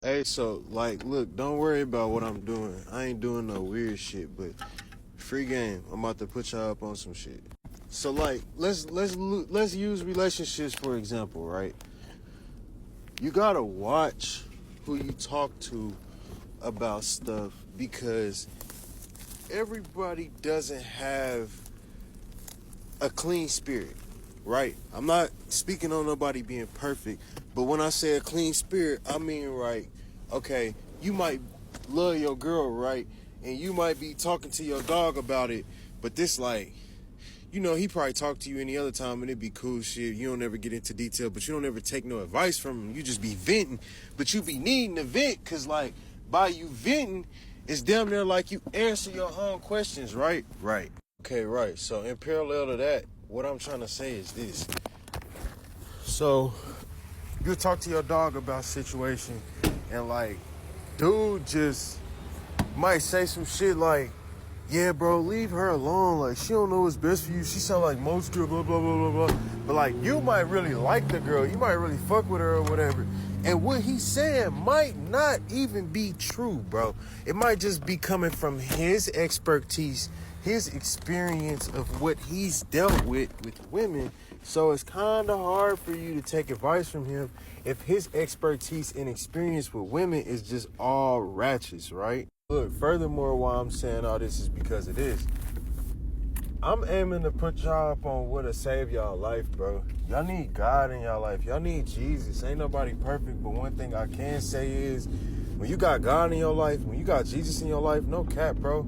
Hey, so like, look, don't worry about what I'm doing. I ain't doing no weird shit, but free game. I'm about to put y'all up on some shit. So like, let's use relationships for example, right? You gotta watch who you talk to about stuff because everybody doesn't have a clean spirit, right? I'm not speaking on nobody being perfect, but when I say a clean spirit, I mean, right, okay, you might love your girl, right? And you might be talking to your dog about it, but this like, he probably talk to you any other time and it'd be cool shit. You don't ever get into detail, but you don't ever take no advice from him. You just be venting, but you be needing to vent because like by you venting, it's damn near like you answer your own questions, right? Right. Okay, right. So in parallel to that, what I'm trying to say is this. So you talk to your dog about situation and like dude just might say some shit like, yeah, bro, leave her alone. Like, she don't know what's best for you. She sound like most girl, blah, blah, blah, blah, blah. But, like, you might really like the girl. You might really fuck with her or whatever. And what he's saying might not even be true, bro. It might just be coming from his expertise, his experience of what he's dealt with women. So it's kind of hard for you to take advice from him if his expertise and experience with women is just all ratchets, right? Look, furthermore, why I'm saying all this is because of this. I'm aiming to put y'all up on what'll save y'all life, bro. Y'all need God in y'all life. Y'all need Jesus. Ain't nobody perfect, but one thing I can say is when you got God in your life, when you got Jesus in your life, no cap, bro.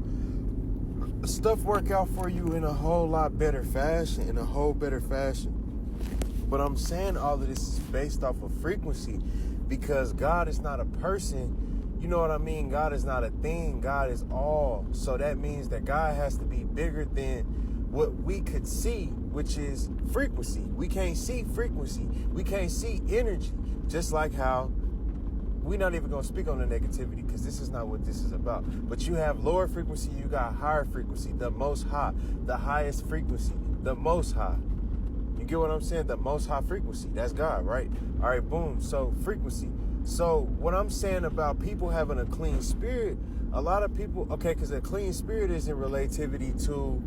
Stuff work out for you in a whole lot better fashion, But I'm saying all of this is based off of frequency because God is not a person. You know what I mean? God is not a thing. God is all. So that means that God has to be bigger than what we could see, which is frequency. We can't see frequency. We can't see energy. Just like how we're not even going to speak on the negativity because this is not what this is about. But you have lower frequency. You got higher frequency, the most high, the highest frequency, the most high. You get what I'm saying? The most high frequency. That's God, right? All right, boom. So frequency. So what I'm saying about people having a clean spirit, a lot of people, okay, because a clean spirit is in relativity to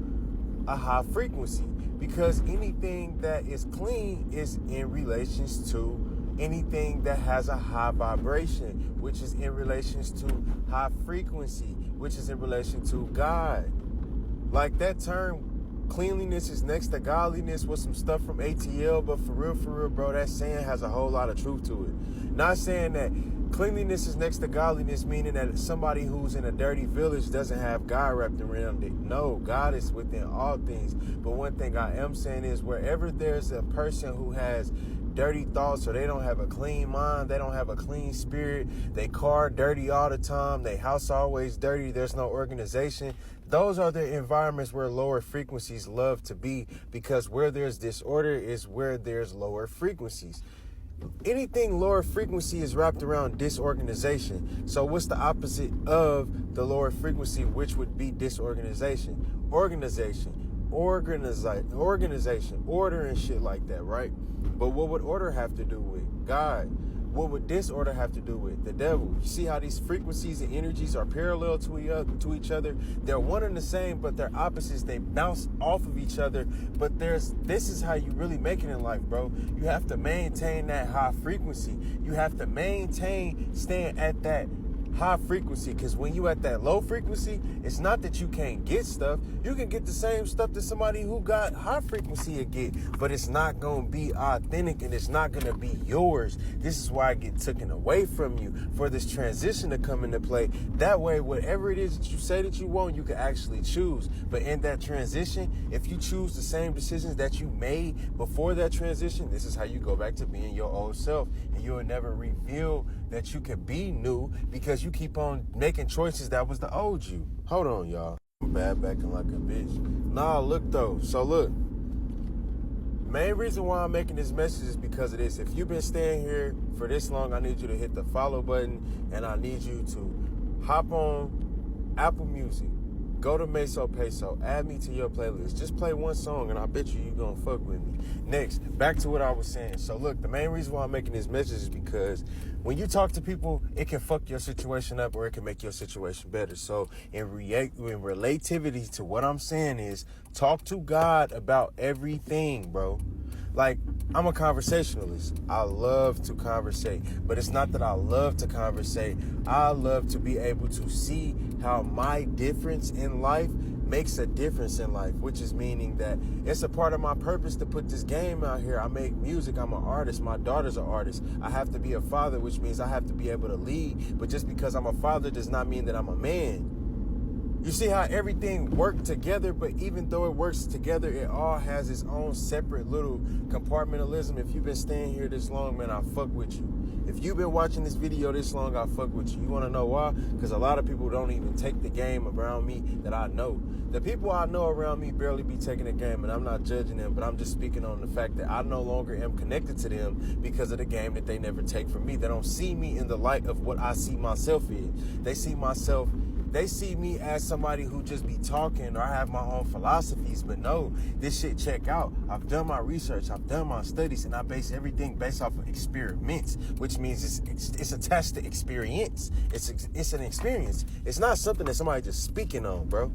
a high frequency. Because anything that is clean is in relations to anything that has a high vibration, which is in relations to high frequency, which is in relation to God. Like that term, cleanliness is next to godliness was some stuff from ATL, but for real, bro, that saying has a whole lot of truth to it. Not saying that cleanliness is next to godliness, meaning that somebody who's in a dirty village doesn't have God wrapped around it. No, God is within all things. But one thing I am saying is wherever there's a person who has dirty thoughts or they don't have a clean mind, they don't have a clean spirit, they car dirty all the time, they house always dirty, there's no organization, those are the environments where lower frequencies love to be, because where there's disorder is where there's lower frequencies. Anything lower frequency is wrapped around disorganization. So what's the opposite of the lower frequency, which would be disorganization? Organization, order and shit like that, right? But what would order have to do with? God. What would disorder have to do with? The devil. You see how these frequencies and energies are parallel to each other? They're one and the same, but they're opposites. They bounce off of each other. But this is how you really make it in life, bro. You have to maintain that high frequency. You have to maintain staying at that high frequency, because when you at that low frequency, it's not that you can't get stuff. You can get the same stuff that somebody who got high frequency would get, but it's not going to be authentic and it's not going to be yours. This is why I get taken away from you for this transition to come into play. That way, whatever it is that you say that you want, you can actually choose. But in that transition, if you choose the same decisions that you made before that transition, this is how you go back to being your old self, and you'll never reveal that you could be new because you keep on making choices that was the old you. Hold on, y'all. I'm bad backing like a bitch. Nah, look though. So look, main reason why I'm making this message is because of this. If you've been staying here for this long, I need you to hit the follow button, and I need you to hop on Apple Music, Go to Meso Peso. Add me to your playlist. Just play one song, and I bet you gonna fuck with me. Next, back to what I was saying. So look, the main reason why I'm making this message is because when you talk to people, it can fuck your situation up or it can make your situation better. So in relativity to what I'm saying is, talk to God about everything, bro. Like, I'm a conversationalist. I love to conversate. But it's not that I love to conversate. I love to be able to see how my difference in life makes a difference in life, which is meaning that it's a part of my purpose to put this game out here. I make music. I'm an artist. My daughter's an artist. I have to be a father, which means I have to be able to lead. But just because I'm a father does not mean that I'm a man. You see how everything worked together, but even though it works together, it all has its own separate little compartmentalism. If you've been staying here this long, man, I fuck with you. If you've been watching this video this long, I fuck with you. You want to know why? Because a lot of people don't even take the game around me that I know. The people I know around me barely be taking the game, and I'm not judging them, but I'm just speaking on the fact that I no longer am connected to them because of the game that they never take from me. They don't see me in the light of what I see myself in. They see me as somebody who just be talking, or I have my own philosophies, but no, this shit check out. I've done my research, I've done my studies, and I base everything based off of experiments, which means it's attached to experience. It's an experience. It's not something that somebody just speaking on, bro.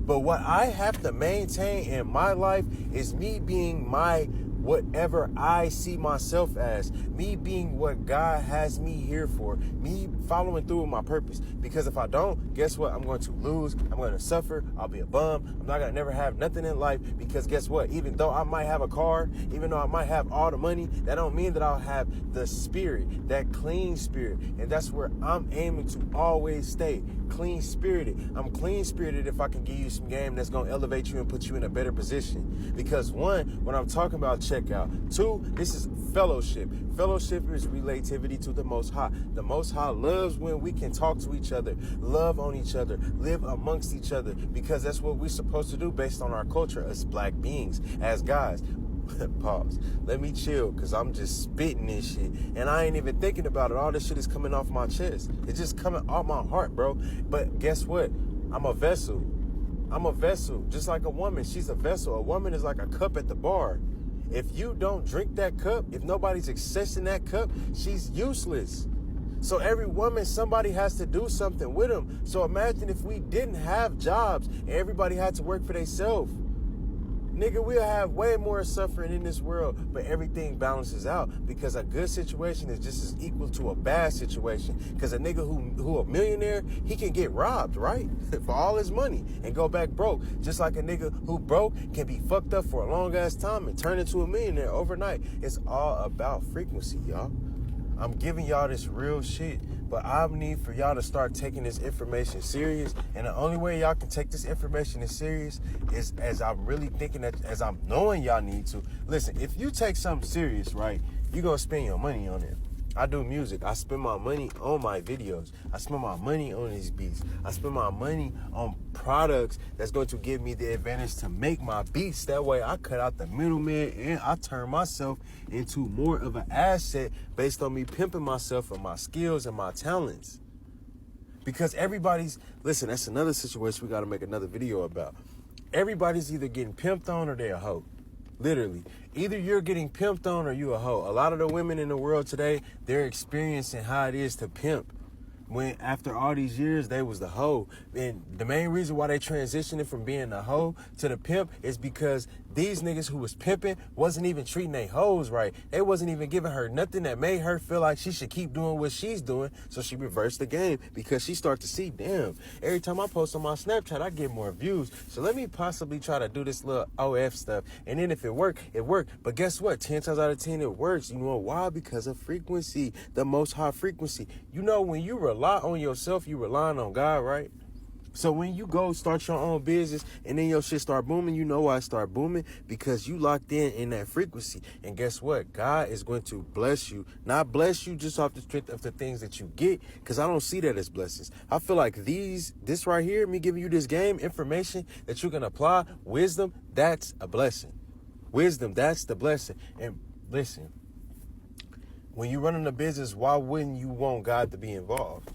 But what I have to maintain in my life is me being my whatever I see myself as, me being what God has me here for, me following through with my purpose. Because if I don't, guess what? I'm going to lose. I'm going to suffer. I'll be a bum. I'm not going to never have nothing in life, because guess what? Even though I might have a car, even though I might have all the money, that don't mean that I'll have the spirit, that clean spirit. And that's where I'm aiming to always stay, clean spirited. I'm clean spirited if I can give you some game that's going to elevate you and put you in a better position. Because one, when I'm talking about checkout. Two, this is fellowship. Fellowship is relativity to the Most High. The Most High loves when we can talk to each other, love on each other, live amongst each other, because that's what we're supposed to do based on our culture as black beings, as guys. Pause. Let me chill, because I'm just spitting this shit. And I ain't even thinking about it. All this shit is coming off my chest. It's just coming off my heart, bro. But guess what? I'm a vessel. I'm a vessel. Just like a woman, she's a vessel. A woman is like a cup at the bar. If you don't drink that cup, if nobody's accessing that cup, she's useless. So every woman, somebody has to do something with them. So imagine if we didn't have jobs and everybody had to work for themselves. Nigga, we'll have way more suffering in this world, but everything balances out, because a good situation is just as equal to a bad situation. Because a nigga who a millionaire, he can get robbed, right? For all his money and go back broke. Just like a nigga who broke can be fucked up for a long ass time and turn into a millionaire overnight. It's all about frequency, y'all. I'm giving y'all this real shit, but I need for y'all to start taking this information serious. And the only way y'all can take this information as serious is as I'm really thinking that, as I'm knowing y'all need to. Listen, if you take something serious, right, you're going to spend your money on it. I do music. I spend my money on my videos. I spend my money on these beats. I spend my money on products that's going to give me the advantage to make my beats. That way I cut out the middleman and I turn myself into more of an asset based on me pimping myself and my skills and my talents. Because listen, that's another situation we got to make another video about. Everybody's either getting pimped on or they're a hoe. Literally. Either you're getting pimped on or you a hoe. A lot of the women in the world today, they're experiencing how it is to pimp. When after all these years, they was the hoe. And the main reason why they transitioning from being the hoe to the pimp is because these niggas who was pimping wasn't even treating they hoes right. They wasn't even giving her nothing that made her feel like she should keep doing what she's doing. So she reversed the game, because she started to see, damn, every time I post on my Snapchat, I get more views. So let me possibly try to do this little OF stuff. And then if it worked, it worked. But guess what? 10 times out of 10, it works. You know why? Because of frequency, the Most High frequency. You know, when you rely on yourself, you relying on God, right? So when you go start your own business and then your shit start booming, you know why it start booming? Because you locked in that frequency. And guess what? God is going to bless you. Not bless you just off the strength of the things that you get, because I don't see that as blessings. I feel like this right here, me giving you this game, information that you can apply, wisdom, that's a blessing. Wisdom, that's the blessing. And listen, when you're running a business, why wouldn't you want God to be involved?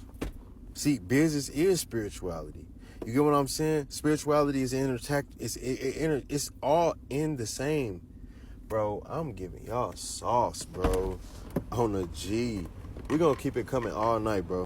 See, business is spirituality. You get what I'm saying? Spirituality is it's all in the same. Bro, I'm giving y'all sauce, bro. On the G. We're gonna keep it coming all night, bro.